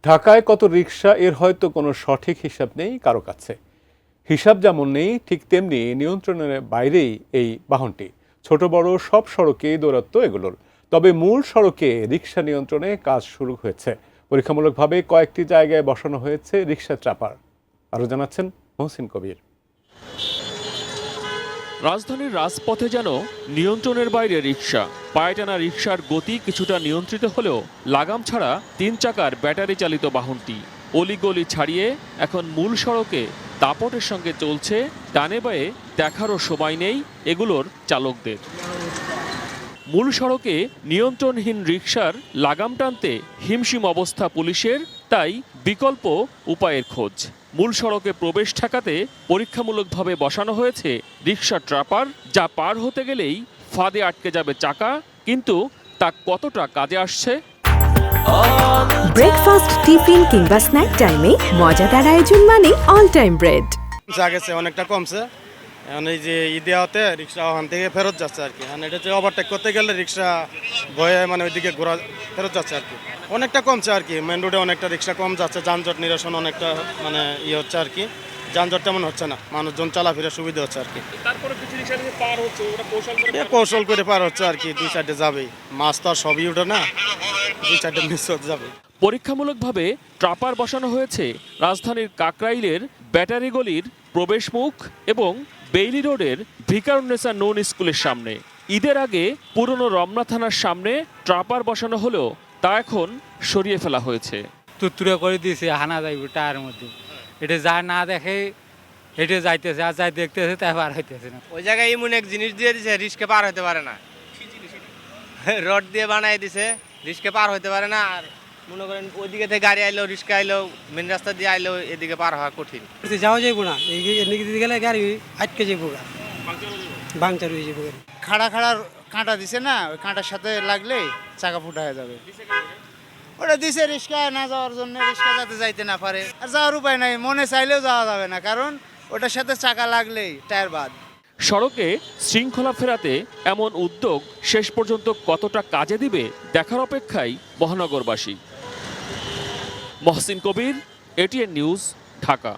ঢাকায় কত রিকশা এর হয়তো কোনো সঠিক হিসাব নেই কারো কাছে। হিসাব যেমন নেই ঠিক তেমনি নিয়ন্ত্রণের বাইরেই এই বাহনটি। ছোট বড় সব সড়কেই দৌরাত্ম্য এগুলোর। তবে মূল সড়কে রিকশা নিয়ন্ত্রণে কাজ শুরু হয়েছে। পরীক্ষামূলকভাবে কয়েকটি জায়গায় বসানো হয়েছে রিকশা ট্র্যাপার। আরও জানাচ্ছেন মহসিন কবির। রাজধানীর রাজপথে যেন নিয়ন্ত্রণের বাইরে রিকশা। পায়ে টানা রিকশার গতি কিছুটা নিয়ন্ত্রিত হলেও লাগাম ছাড়া 3 চাকার ব্যাটারি চালিত বাহনটি অলিগলি ছাড়িয়ে এখন মূল সড়কে দাপটের সঙ্গে চলছে। ডানে বায়ে দেখারও সময় নেই এগুলোর চালকদের। মূল সড়কে নিয়ন্ত্রণহীন রিকশার লাগাম টানতে হিমশিম অবস্থা পুলিশের, তাই বিকল্প উপায়ের খোঁজ। মূল সড়কে প্রবেশ ঠেকাতে পরীক্ষামূলকভাবে বসানো হয়েছে রিকশা ট্র্যাপার, যা পার হতে গেলেই ফাঁদে আটকে যাবে চাকা। কিন্তু তা কতটা কাজে আসছে? ব্রেকফাস্ট, টিফিন কিংবা স্ন্যাক টাইমে মজাদার আয়োজন মানে অল টাইম ব্রেড। গেছে অনেকটা কমছে। এখন এই যে ঈদে হতে রিক্সা ওখান থেকে ফেরত যাচ্ছে আর কি। এখন এটা যে ওভারটেক করতে গেলে রিক্সা ভয়ে মানে ওইদিকে ঘোরা ফেরত যাচ্ছে আর কি। অনেকটা কমছে আর কি। মেন রোডে অনেকটা রিক্সা কম যাচ্ছে, যানজট নিরসন অনেকটা মানে হচ্ছে আর কি। যানজট তেমন হচ্ছে না, মানুষজন চলাফেরা সুবিধা হচ্ছে আর কি। কৌশল করে পার হচ্ছে আর কি। 2 সাইডে যাবেই, মাছ তো আর সবই উঠে না, 2 সাইডে মিস হতে যাবে। পরীক্ষামূলকভাবে ট্রাপার বসানো হয়েছে রাজধানীর কাকরাইলের ব্যাটারি গলির প্রবেশমুখ এবং বেইলি রোডের ভিকারুন্নেসা নন স্কুলের সামনে। ঈদের আগে পুরনো রমনা থানার সামনে ট্রাপার বসানো হলেও তা এখন সরিয়ে ফেলা হয়েছে। তুত্তুরা করে দিয়েছে, হানা যাইব টায়ারের মধ্যে। এটা যা না দেখে এটা যাইতেছে, আর যাই দেখতেছে তাই পার হইতেছে না। ওই জায়গায় এমন এক জিনিস দিয়ে দিছে, রিস্কে পার হতে পারে না। রড দিয়ে বানাই দিছে, রিস্কে পার হতে পারে না। আর মনে করেন ওইদিকে থেকে গাড়ি আইলো, রিস্কা আইলো, মেন রাস্তা দিয়ে আইলো, এদিকে পার হওয়া কঠিন। যাওয়া যাইব না, এদিকে গেলে গাড়ি আটকে যাইব, বাংচার হয়ে যাবো। খাড়া কাঁটা দিছে না, ওই কাঁটার সাথে লাগলে চাকা ফুটা হয়ে যাবে। ওটা দিছে রিক্সা না যাওয়ার জন্য, রিক্সা যাতে যাইতে না পারে। আর যাওয়ার উপায় নাই, মনে চাইলেও যাওয়া যাবে না, কারণ ওটার সাথে চাকা লাগলেই টায়ার বাদ। সড়কে শৃঙ্খলা ফেরাতে এমন উদ্যোগ শেষ পর্যন্ত কতটা কাজে দিবে দেখার অপেক্ষায় মহানগরবাসী। মহসিন কবির, এটিএন নিউজ, ঢাকা।